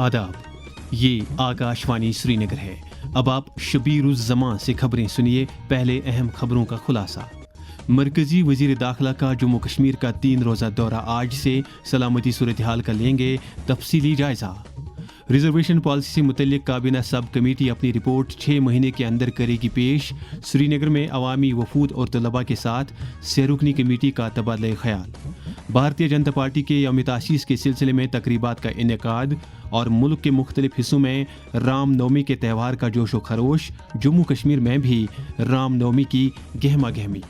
आदाब, ये आकाशवाणी श्रीनगर है। अब आप शबीर उज़ ज़मां से खबरें सुनिए। पहले अहम खबरों का खुलासा। मरकजी वजीर दाखिला का जम्मू कश्मीर का 3 रोज़ा दौरा आज से, सलामती सूरत हाल का लेंगे तफसीली जायजा। रिजर्वेशन पॉलिसी से मुतल्लिक काबीना सब कमेटी अपनी रिपोर्ट 6 महीने के अंदर करेगी पेश। श्रीनगर में अवामी वफूद और तलबा के साथ सैरुकनी कमेटी का तबादला ख्याल। भारतीय जनता पार्टी के यौम तासीस के सिलसिले में तकरीबात का इनेकाद और मुल्क के मुख्तलिफ हिस्सों में राम नवमी के त्यौहार का जोशो खरोश। जम्मू कश्मीर में भी राम नवमी की गहमा गहमी।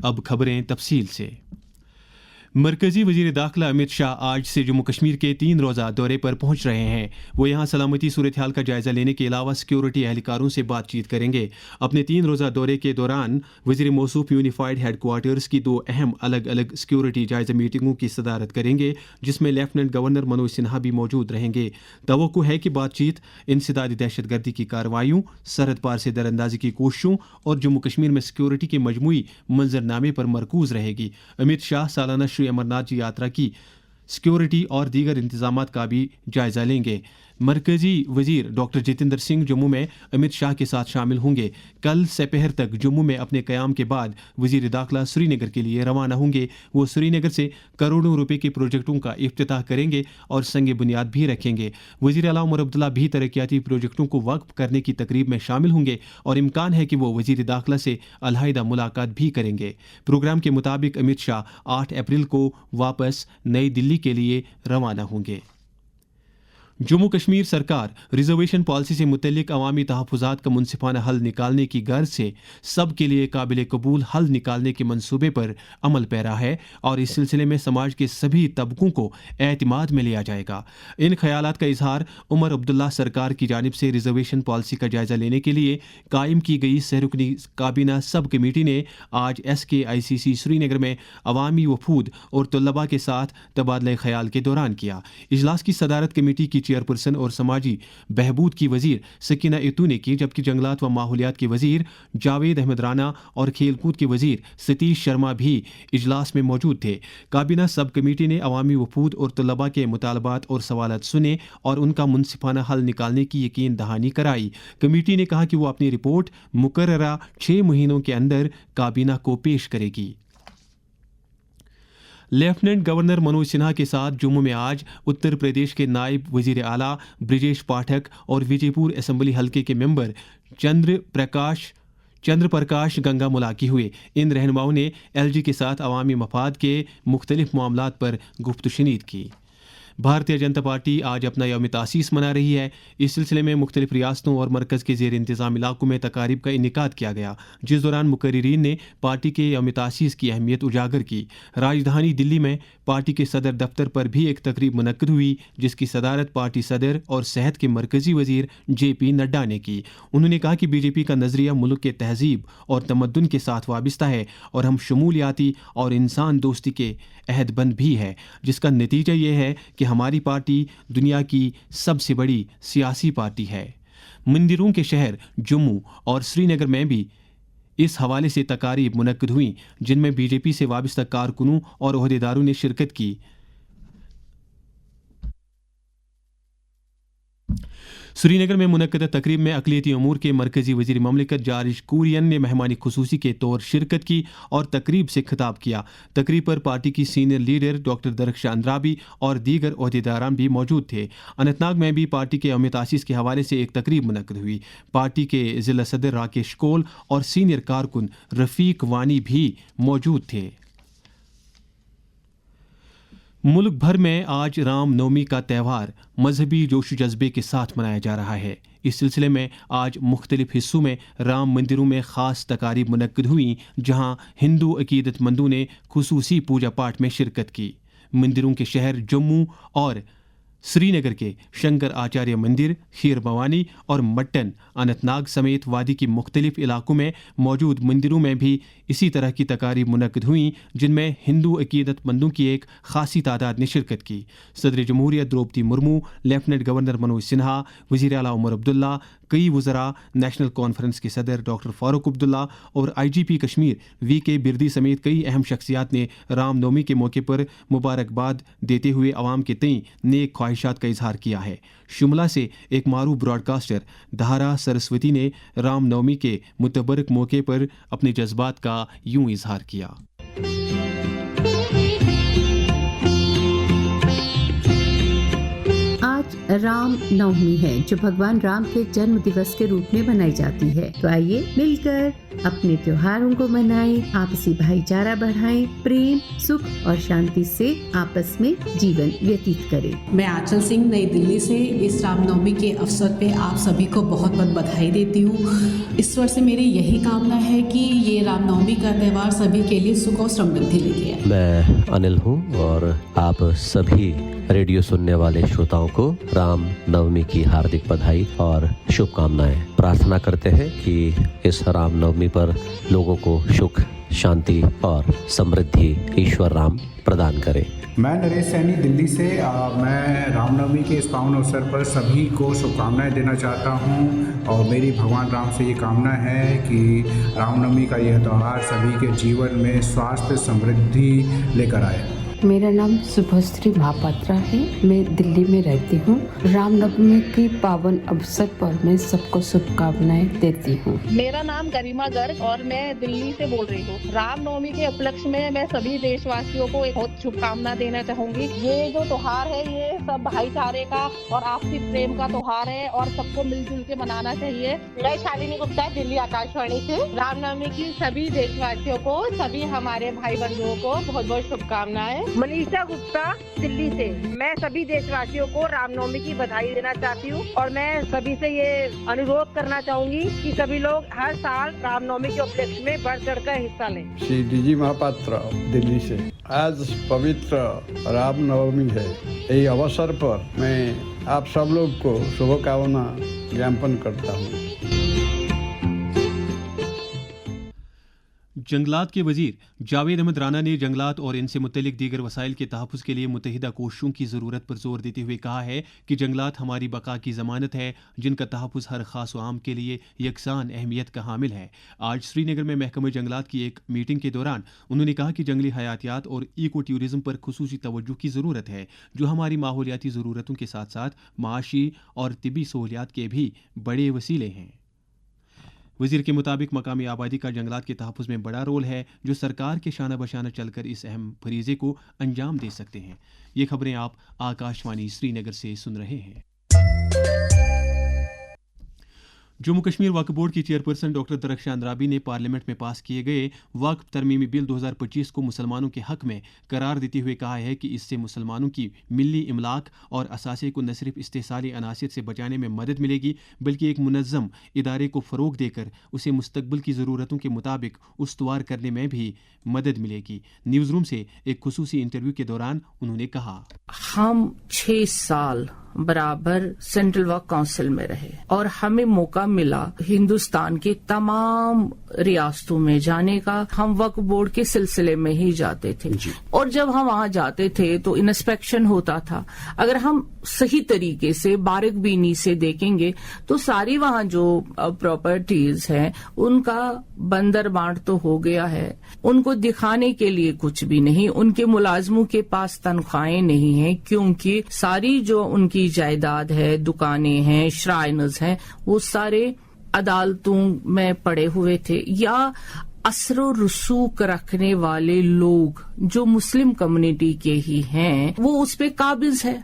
अब खबरें तफसील से। मरकजी वजीर दाखिला अमित शाह आज से जम्मू कश्मीर के 3 रोज़ा दौरे पर पहुंच रहे हैं। वो यहां सलामती सूरत हाल का जायजा लेने के अलावा सिक्योरिटी एहलकारों से बातचीत करेंगे। अपने 3 रोज़ा दौरे के दौरान वजीर मौसूफ यूनिफाइड हेडक्वार्टर्स की 2 अहम अलग अलग सिक्योरिटी जायजा मीटिंगों की सदारत करेंगे, जिसमें लेफ्टिनेंट गवर्नर मनोज सिन्हा भी मौजूद रहेंगे। तवक्को है कि बातचीत इंसदादी दहशतगर्दी की कार्रवाइयों, सरहद पार से दरअंदाजी की कोशिशों और जम्मू कश्मीर में सिक्योरिटी के मजमूई मंजरनामे पर मरकूज रहेगी। अमित शाह सालाना श्री अमरनाथ जी यात्रा की सिक्योरिटी और दीगर इंतजामात का भी जायजा लेंगे। मरकजी वजीर डॉक्टर जितेंद्र सिंह जम्मू में अमित शाह के साथ शामिल होंगे। कल दोपहर तक जम्मू में अपने क़याम के बाद वजीर दाखिला श्रीनगर के लिए रवाना होंगे। वो श्रीनगर से करोड़ों रुपए के प्रोजेक्टों का इफ्तिताह करेंगे और संग बुनियाद भी रखेंगे। वजीर आला उमर अब्दुल्ला भी तरक्याती प्रोजेक्टों को वक्फ करने की तकरीब में शामिल होंगे और इम्कान है कि वो वजीर दाखिला से अलहदा मुलाकात भी करेंगे। प्रोग्राम के मुताबिक अमित शाह 8 अप्रैल को वापस नई दिल्ली के लिए रवाना होंगे। जम्मू कश्मीर सरकार रिजर्वेशन पॉलिसी से मुतल्लिक अवामी तहफ़्फ़ुज़ात का मुनसिफ़ाना हल निकालने की गर्ज से सब के लिए काबिल कबूल हल निकालने के मंसूबे पर अमल पैरा है और इस सिलसिले में समाज के सभी तबकों को एतमाद में लिया जाएगा। इन ख्यालात का इजहार उमर अब्दुल्ला सरकार की जानिब से रिजर्वेशन पॉलिसी का जायजा लेने के लिए कायम की गई सैरुकनी काबीना सब कमेटी ने आज SKICC श्रीनगर में अवामी वफूद और तलबा के साथ तबादला ख्याल के दौरान किया। इजलास की सदारत कमेटी की चेयरपर्सन और समाजी बहबूद की वजीर सकीना इतू ने की, जबकि जंगलात व माहौलियात के वजीर जावेद अहमद राना और खेलकूद के वजीर सतीश शर्मा भी इजलास में मौजूद थे। काबीना सब कमेटी ने अवामी वफूद और तलबा के मुतालबात और सवालात सुने और उनका मुनसिफाना हल निकालने की यकीन दहानी कराई। कमेटी ने कहा कि वो अपनी रिपोर्ट मुकर्ररा 6 महीनों के अंदर काबीना को पेश करेगी। लेफ्टिनेंट गवर्नर मनोज सिन्हा के साथ जम्मू में आज उत्तर प्रदेश के नायब वजीर आला ब्रिजेश पाठक और विजयपुर असेंबली हलके के मेंबर चंद्र प्रकाश गंगा मुलाकी हुए। इन रहनुमाओं ने LG के साथ अवामी मफाद के मुख्तलिफ मामलात पर गुफ्तशनीद की। भारतीय जनता पार्टी आज अपना यौम तासीस मना रही है। इस सिलसिले में मुख्तलिफ रियासतों और मरकज़ के ज़ेर इंतज़ाम इलाकों में तकारीब का इनेकाद किया गया, जिस दौरान मुकर्रीरीन ने पार्टी के यौम तासीस की अहमियत उजागर की। राजधानी दिल्ली में पार्टी के सदर दफ्तर पर भी एक तकरीब मुनक्किद हुई, जिसकी सदारत पार्टी सदर और सेहत के मरकज़ी वजीर JP नड्डा ने की। उन्होंने कहा कि BJP का नज़रिया मुल्क के तहजीब और तमद्दुन के साथ वाबस्ता है और हम शमूलियाती और इंसान दोस्ती के अहदबंद भी है, जिसका नतीजा ये है कि हमारी पार्टी दुनिया की सबसे बड़ी सियासी पार्टी है। मंदिरों के शहर जम्मू और श्रीनगर में भी इस हवाले से तकारीब मुनक्किद हुई, जिनमें BJP से वाबस्ता कारकुनों और ओहदेदारों ने शिरकत की। श्रीनगर में मुनक्किदा तकरीब में अक़लियती अमूर के मरकज़ी वज़ीर ममलिकत जारिश कुरियन ने मेहमानी खुसूसी के तौर शिरकत की और तकरीब से खिताब किया। तकरीब पर पार्टी की senior leader doctor Darakhshan Andrabi और दीगर ओहदेदारान भी मौजूद थे। अनंतनाग में भी पार्टी के यौम तासीस के हवाले से एक तकरीब मुनक्किद हुई। पार्टी के ज़िला सदर राकेश कोल और सीनियर कारकुन रफ़ीक वानी भी मौजूद थे। मुल्क भर में आज राम नवमी का त्यौहार मजहबी जोश जज्बे के साथ मनाया जा रहा है। इस सिलसिले में आज मुख्तलिफ हिस्सों में राम मंदिरों में ख़ास तकारीब मुनक्किद हुई, जहां हिंदू अकीदतमंदों ने खुसूसी पूजा पाठ में शिरकत की। मंदिरों के शहर जम्मू और سری نگر کے شنکر آچاریہ مندر، خیر بھوانی اور مٹن اننت ناگ سمیت وادی کے مختلف علاقوں میں موجود مندروں میں بھی اسی طرح کی تقاریب منعقد ہوئیں، جن میں ہندو عقیدت مندوں کی ایک خاصی تعداد نے شرکت کی۔ صدر جمہوریہ دروپدی مرمو، لیفٹیننٹ گورنر منوج سنہا، وزیر اعلیٰ عمر عبداللہ، کئی وزراء، نیشنل کانفرنس کے صدر ڈاکٹر فاروق عبداللہ اور آئی جی پی کشمیر وی کے بردی سمیت کئی اہم شخصیات نے رام نومی کے موقع پر مبارکباد دیتے ہوئے عوام کے تئیں نیک خواہشات کا اظہار کیا ہے۔ شملہ سے ایک معروف براڈ کاسٹر دھارا سرسوتی نے رام نومی کے متبرک موقع پر اپنے جذبات کا یوں اظہار کیا۔ آج رام نومی ہے جو بھگوان رام کے جنم دیوس کے روپ میں منائی جاتی ہے، تو آئیے مل کر اپنے تیوہاروں کو منائیں، آپسی بھائی چارہ بڑھائیں، پریم، سکھ اور شانتی سے آپس میں جیون ویتیت کریں۔ میں آنچل سنگھ نئی دلی سے اس رام نومی کے اوسر پہ آپ سبھی کو بہت بہت بدھائی دیتی ہوں۔ اس ور سے میری یہی کامنا ہے کہ یہ رام نومی کا تہوار سبھی کے لیے سکھ اور سمردھی لے کے آئے۔ میں انل ہوں اور آپ سبھی ریڈیو سننے والے شروتاؤں کو رام نومی کی ہاردک بدھائی اور شبھ کامنائیں۔ پرارتھنا کرتے ہیں کہ اس رام نومی پر لوگوں کو سکھ، شانتی اور سمردھی ایشور رام پردان کرے۔ میں نریش سینی دلی سے، میں رام نومی کے اس پاون اوسر پر سبھی کو شبھ کامنائیں دینا چاہتا ہوں، اور میری بھگوان رام سے یہ کامنا ہے کہ رام نومی کا یہ تہوار سبھی کے جیون میں سواستھ سمردھی لے کر آئے۔ میرا نام سبھسری مہاپاترا ہے، میں دلی میں رہتی ہوں۔ رام نومی کی پاون اوسر پر میں سب کو شبھ کامنائیں دیتی ہوں۔ میرا نام گریما گرگ اور میں دلی سے بول رہی ہوں۔ رام نومی کے اپلکش میں سبھی دیش واسیوں کو ایک بہت شبھ کامنا دینا چاہوں گی۔ یہ جو تہوار ہے یہ سب بھائی چارے کا اور آپسی پریم کا تہوار ہے اور سب کو مل جل کے منانا چاہیے۔ میں شالنی گپتا دلی آکاش وانی سے رام نومی کی سبھی دیش واسیوں کو، سبھی ہمارے بھائی بندھوؤں کو بہت بہت شبھ کامنائیں۔ منیشا گپتا دلی سے، میں سبھی دیش واسیوں کو رام نومی کی بدھائی دینا چاہتی ہوں، اور میں سبھی سے یہ انورودھ کرنا چاہوں گی کہ سبھی لوگ ہر سال رام نومی کے اپلکش میں بڑھ چڑھ کر حصہ لیں۔ श्री डीजी महापात्र दिल्ली से। आज पवित्र राम नवमी है। यही अवसर पर मैं आप सब लोग को शुभकामना ज्ञापन करता हूँ। جنگلات کے وزیر جاوید احمد رانا نے جنگلات اور ان سے متعلق دیگر وسائل کے تحفظ کے لیے متحدہ کوششوں کی ضرورت پر زور دیتے ہوئے کہا ہے کہ جنگلات ہماری بقا کی ضمانت ہے، جن کا تحفظ ہر خاص و عام کے لیے یکساں اہمیت کا حامل ہے۔ آج سری نگر میں محکمہ جنگلات کی ایک میٹنگ کے دوران انہوں نے کہا کہ جنگلی حیاتیات اور ایکو ٹورزم پر خصوصی توجہ کی ضرورت ہے، جو ہماری ماحولیاتی ضرورتوں کے ساتھ ساتھ معاشی اور طبی سہولیات کے بھی بڑے وسیلے ہیں۔ وزیر کے مطابق مقامی آبادی کا جنگلات کے تحفظ میں بڑا رول ہے، جو سرکار کے شانہ بشانہ چل کر اس اہم فریضے کو انجام دے سکتے ہیں۔ یہ خبریں آپ آکاش وانی سری نگر سے سن رہے ہیں۔ جموں کشمیر وقف بورڈ کی چیئرپرسن ڈاکٹر درخشان رابی نے پارلیمنٹ میں پاس کیے گئے وقف ترمیمی بل 2025 کو مسلمانوں کے حق میں قرار دیتے ہوئے کہا ہے کہ اس سے مسلمانوں کی ملی املاک اور اثاثے کو نہ صرف استحصالی عناصر سے بچانے میں مدد ملے گی، بلکہ ایک منظم ادارے کو فروغ دے کر اسے مستقبل کی ضرورتوں کے مطابق استوار کرنے میں بھی مدد ملے گی۔ نیوز روم سے ایک خصوصی انٹرویو کے دوران انہوں نے کہا، ہم 6 سال برابر سینٹرل ورک کونسل میں رہے اور ہمیں موقع ملا ہندوستان کے تمام ریاستوں میں جانے کا۔ ہم وقف بورڈ کے سلسلے میں ہی جاتے تھے اور جب ہم وہاں جاتے تھے تو انسپیکشن ہوتا تھا۔ اگر ہم صحیح طریقے سے باریک بینی سے دیکھیں گے تو ساری وہاں جو پراپرٹیز ہیں ان کا بندر بانٹ تو ہو گیا ہے، ان کو دکھانے کے لیے کچھ بھی نہیں، ان کے ملازموں کے پاس تنخواہیں نہیں ہیں، کیونکہ ساری جو ان کی جائیداد ہے، دکانیں ہیں، شرائنز ہیں، وہ سارے عدالتوں میں پڑے ہوئے تھے، یا اثر و رسوخ رکھنے والے لوگ جو مسلم کمیونٹی کے ہی ہیں وہ اس پہ قابض ہے۔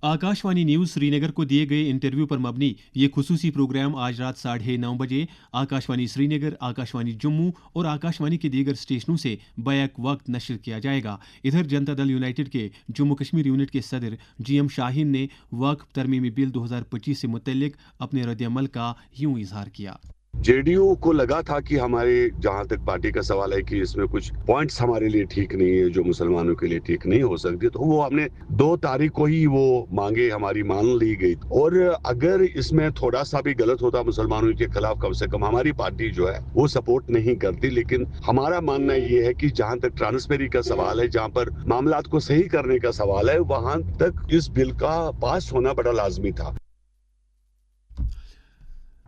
آکاش وانی نیوز سری نگر کو دیے گئے انٹرویو پر مبنی یہ خصوصی پروگرام آج رات 9:30 بجے آکاش وانی سری نگر، آکاش وانی جموں اور آکاش وانی کے دیگر اسٹیشنوں سے بیک وقت نشر کیا جائے گا۔ ادھر جنتا دل یونائٹڈ کے جموں کشمیر یونٹ کے صدر جی ایم شاہین نے وقف ترمیمی بل 2025 سے متعلق اپنے رد عمل کا یوں اظہار کیا۔ जेडीयू को लगा था कि हमारे, जहां तक पार्टी का सवाल है कि इसमें कुछ पॉइंट्स हमारे लिए ठीक नहीं है जो मुसलमानों के लिए ठीक नहीं हो सकती, तो वो हमने 2 तारीख को ही वो मांगे हमारी मान ली गई। और अगर इसमें थोड़ा सा भी गलत होता मुसलमानों के खिलाफ, कम से कम हमारी पार्टी जो है वो सपोर्ट नहीं करती। लेकिन हमारा मानना ये है कि जहां तक ट्रांसपेरेंसी का सवाल है, जहां पर मामलात को सही करने का सवाल है, वहां तक इस बिल का पास होना बड़ा लाजमी था।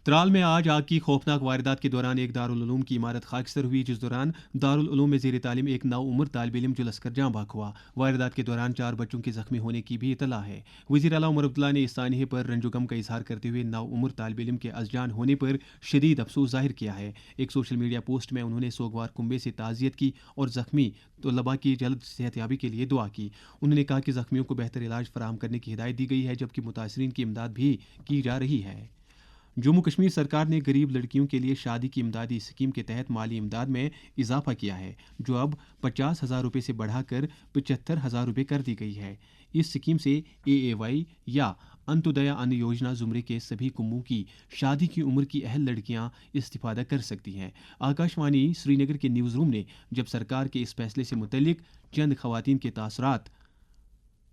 त्राल में आज आग की खौफनाक वारदात के दौरान एक दारुल उलूम की इमारत खाकसर हुई, जिस दौरान दारुल उलूम में ज़ेर तालीम एक नाउम्र तालिब इल्म झुलसकर जाँ बाक हुआ। वारदात के दौरान 4 बच्चों के जख्मी होने की भी इतला है। वज़ीर आला उमर अब्दुल्ला ने इस सानहे पर रंजुगम का इजहार करते हुए नाउम्र तालिब इल्म के अज़जान होने पर शदीद अफसोस जाहिर किया है। एक सोशल मीडिया पोस्ट में उन्होंने सोगवार कुंबे से ताज़ियत की और जख्मी तलबा की जल्द सेहतयाबी के लिए दुआ की। उन्होंने कहा कि जख्मियों को बेहतर इलाज फराहम करने की हिदायत दी गई है, जबकि मुतासरीन की इमदाद भी की जा रही है। जम्मू कश्मीर सरकार ने गरीब लड़कियों के लिए शादी की इमदादी स्कीम के तहत माली इमदाद में इजाफा किया है, जो अब 50,000 रुपये से बढ़ाकर 75,000 रुपये कर दी गई है। इस स्कीम से AAY या अंत्योदय अन्न योजना जुमरे के सभी कुंबों की शादी की उम्र की अहल लड़कियां इस्तिफादा कर सकती हैं। आकाशवाणी श्रीनगर के न्यूज़ रूम ने जब सरकार के इस फैसले से मुतल्लिक चंद खवातीन के तासरात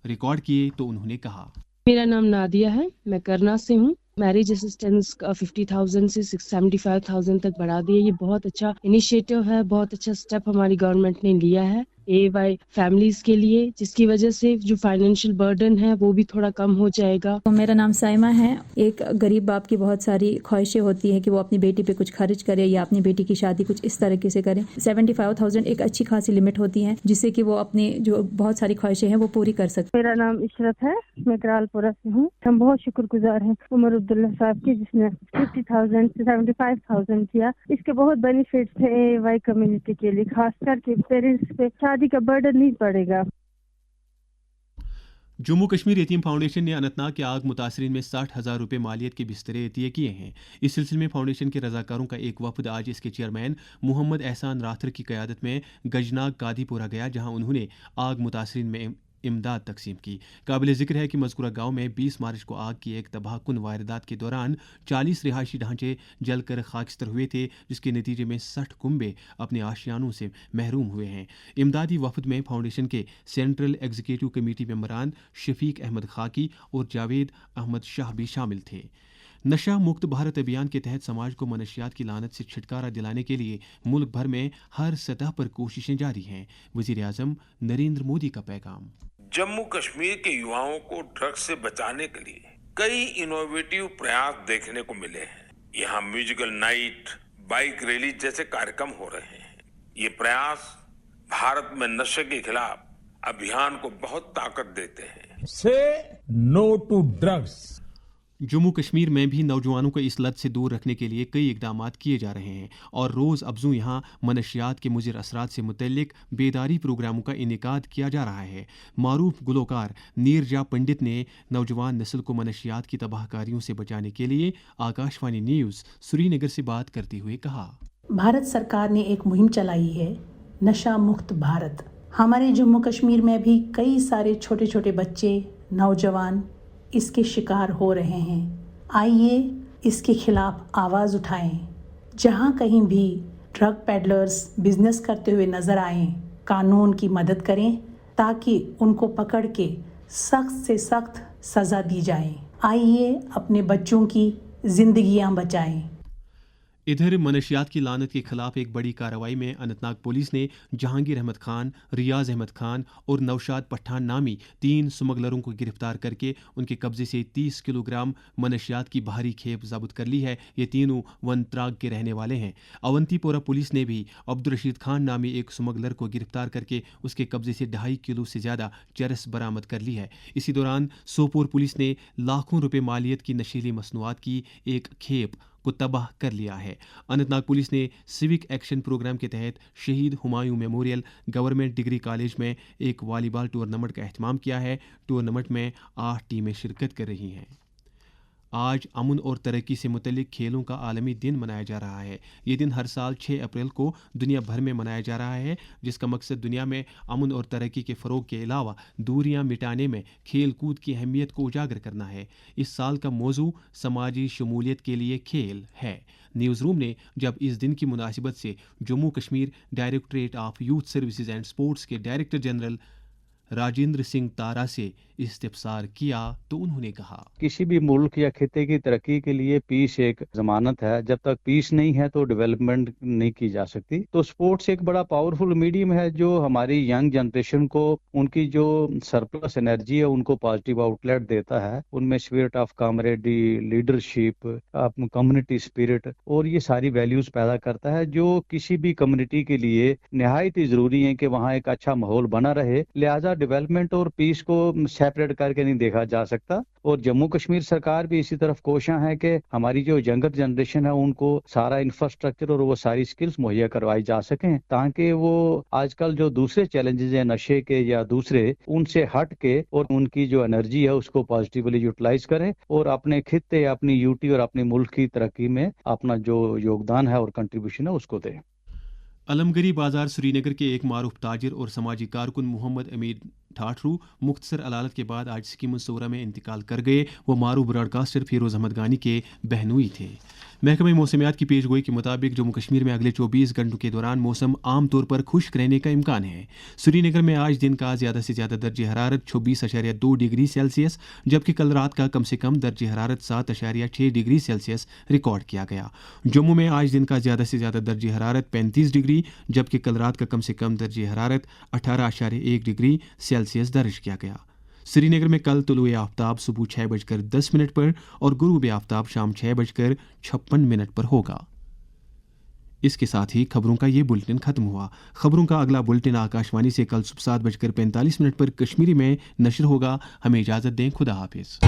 रिकॉर्ड किए तो उन्होंने कहा, मेरा नाम नादिया है, मैं करना से हूँ। मैरिज असिस्टेंस का 50,000 से 75,000 तक बढ़ा दिया। ये बहुत अच्छा इनिशिएटिव है, बहुत अच्छा स्टेप हमारी गवर्नमेंट ने लिया है AAY फैमिलीज के लिए, जिसकी वजह से जो फाइनेंशियल बर्डन है वो भी थोड़ा कम हो जाएगा। तो मेरा नाम साइमा है। एक गरीब बाप की बहुत सारी ख्वाहिशें होती हैं कि वो अपनी बेटी पे कुछ खर्च करे या अपनी बेटी की शादी कुछ इस तरीके से करे। 75,000 एक अच्छी खासी लिमिट होती है जिससे कि वो अपनी जो बहुत सारी ख्वाहिशें हैं वो पूरी कर सकते। मेरा नाम इशरत है, मैं करालपुरा से हूँ। हम बहुत शुक्रगुजार हैं उमर अब्दुल्ला साहब के, जिसने 50,000 से 75,000 किया। इसके बहुत बेनिफिट्स हैं AAY कम्युनिटी के लिए, खासकर के पेरेंट्स पे शादी का बर्डन नहीं पड़ेगा। जम्मू कश्मीर यतीम फाउंडेशन ने अनंतनाग के आग मुतासरीन में 60,000 रुपये मालियत के बिस्तरे अतिया किए हैं। इस सिलसिले में फाउंडेशन के रजाकारों का एक वफद आज इसके चेयरमैन मोहम्मद एहसान राथर की क़यादत में गजनाग कादीपुरा गया, जहां उन्होंने आग मुतासरीन में इमदाद तकसीम की। काबिल ज़िक्र है कि मज़कूरा गांव में 20 मार्च को आग की एक तबाहकुन वारदात के दौरान 40 रिहायशी ढांचे जलकर खाकस्तर हुए थे, जिसके नतीजे में 60 कुंबे अपने आशियानों से महरूम हुए हैं। इमदादी वफद में फाउंडेशन के सेंट्रल एग्जीक्यूटिव कमेटी मेंबरान शफीक अहमद खाकी और जावेद अहमद शाह भी शामिल थे। नशा मुक्त भारत अभियान के तहत समाज को मनशियात की लानत से छुटकारा दिलाने के लिए मुल्क भर में हर सतह पर कोशिशें जारी हैं। वज़ीर आज़म नरेंद्र मोदी का पैगाम। जम्मू कश्मीर के युवाओं को ड्रग्स से बचाने के लिए कई इनोवेटिव प्रयास देखने को मिले हैं। यहाँ म्यूजिकल नाइट, बाइक रैली जैसे कार्यक्रम हो रहे हैं। ये प्रयास भारत में नशे के खिलाफ अभियान को बहुत ताकत देते हैं। Say no to drugs. Jammu Kashmir में भी नौजवानों को इस लत से दूर रखने के लिए कई इकदामात किए जा रहे हैं और रोज़ अफजू यहाँ मनशियात के मुज़िर असरात से मुतल्लिक बेदारी प्रोग्रामों का इनेकाद किया जा रहा है। मारूफ गुलकार नीरजा पंडित ने नौजवान नस्ल को मनशियात की तबाहकारियों से बचाने के लिए आकाशवाणी न्यूज़ श्रीनगर से बात करते हुए कहा, भारत सरकार ने एक मुहिम चलाई है, नशा मुक्त भारत। हमारे जम्मू कश्मीर में भी कई सारे छोटे छोटे बच्चे, नौजवान इसके शिकार हो रहे हैं। आइए इसके खिलाफ आवाज़ उठाएं। जहां कहीं भी ड्रग पेडलर्स बिजनेस करते हुए नजर आएं, कानून की मदद करें ताकि उनको पकड़ के सख्त से सख्त सज़ा दी जाए। आइए अपने बच्चों की जिंदगियां बचाएं। इधर मनशियात की लानत के खिलाफ एक बड़ी कार्रवाई में अनंतनाग पुलिस ने जहांगीर अहमद खान, रियाज अहमद खान और नौशाद पठान नामी 3 स्मगलरों को गिरफ्तार करके उनके कब्जे से 30 किलोग्राम मनशियात की भारी खेप जब्त कर ली है। ये तीनों वनत्राग के रहने वाले हैं। अवंतीपोरा पुलिस ने भी अब्दुल रशीद खान नामी एक स्मगलर को गिरफ्तार करके उसके कब्जे से 2.5 किलो से ज़्यादा चरस बरामद कर ली है। इसी दौरान सोपोर पुलिस ने लाखों रुपए मालियत की नशीली मसनूआत की एक खेप को तबाह कर लिया है। अनंतनाग पुलिस ने सिविक एक्शन प्रोग्राम के तहत शहीद Humayun memorial government degree college में एक वॉलीबॉल टूर्नामेंट का एहतमाम किया है। टूर्नामेंट में 8 टीमें शिरकत कर रही हैं। आज अमन और तरक्की से मुतल्लिक खेलों का आलमी दिन मनाया जा रहा है। ये दिन हर साल 6 अप्रैल को दुनिया भर में मनाया जा रहा है, जिसका मकसद दुनिया में अमन और तरक्की के फ़रोग के अलावा दूरियां मिटाने में खेल कूद की अहमियत को उजागर करना है। इस साल का मौजू समाजी शमूलियत के लिए खेल है। न्यूज़ रूम ने जब इस दिन की मुनासिबत से Jammu Kashmir directorate of youth services and sports के डायरेक्टर जनरल राजेंद्र सिंह तारा से इस्तिफसार किया तो उन्होंने कहा, किसी भी मुल्क या खिते की तरक्की के लिए पीस एक जमानत है। जब तक पीस नहीं है तो डेवलपमेंट नहीं की जा सकती। तो स्पोर्ट्स एक बड़ा पावरफुल मीडियम है जो हमारी यंग जनरेशन को उनकी जो सरप्लस एनर्जी है उनको पॉजिटिव आउटलेट देता है। उनमें spirit of Kamareddy, leadership, community spirit और ये सारी वैल्यूज पैदा करता है जो किसी भी कम्युनिटी के लिए निहायत ही जरूरी है कि वहाँ एक अच्छा माहौल बना रहे। लिहाजा डेवलपमेंट और पीस को सेपरेट करके नहीं देखा जा सकता। और जम्मू कश्मीर सरकार भी इसी तरफ कोशिश है कि हमारी जो यंगर जनरेशन है उनको सारा इंफ्रास्ट्रक्चर और वो सारी स्किल्स मुहैया करवाई जा सकें, ताकि वो आजकल जो दूसरे चैलेंजेस हैं नशे के या दूसरे, उनसे हट के और उनकी जो एनर्जी है उसको पॉजिटिवली यूटिलाइज करें और अपने खित्ते, अपनी यूटी और अपने मुल्क की तरक्की में अपना जो योगदान है और कंट्रीब्यूशन है उसको दें। अलमगरी बाजार श्रीनगर के एक मारूफ ताजिर और समाजी कारकुन मोहम्मद अमीर ठाठरू मुख्तसर अदालत के बाद आज सिकिम सोरा में इंतकाल कर गए। वो मारूफ ब्रॉडकास्टर फिरोज अहमद गानी के बहनोई थे। महकमे मौसमियात की पेशगोई के मुताबिक जम्मू कश्मीर में अगले 24 घंटों के दौरान मौसम आम तौर पर खुश्क रहने का इम्कान है। श्रीनगर में आज दिन का ज़्यादा से ज़्यादा दर्जे हरारत 26.2 डिग्री सेल्सियस, जबकि कल रात का कम से कम दर्जे हरारत 7.6 डिग्री सेल्सियस रिकॉर्ड किया गया। जम्मू में आज दिन का ज़्यादा से ज़्यादा दर्जे हरारत 35 डिग्री, जबकि कल रात का कम से कम दर्जे हरारत 18.1 डिग्री सेल्सियस दर्ज किया गया। श्रीनगर में कल तुलुए आफ्ताब सुबह 6:10 पर और गुरूब आफ्ताब शाम 6:56 पर होगा। इसके साथ ही खबरों का ये बुलेटिन खत्म हुआ। खबरों का अगला बुलेटिन आकाशवाणी से कल सुबह 7:45 पर कश्मीरी में नशर होगा। हमें इजाज़त दें। खुदा हाफिज।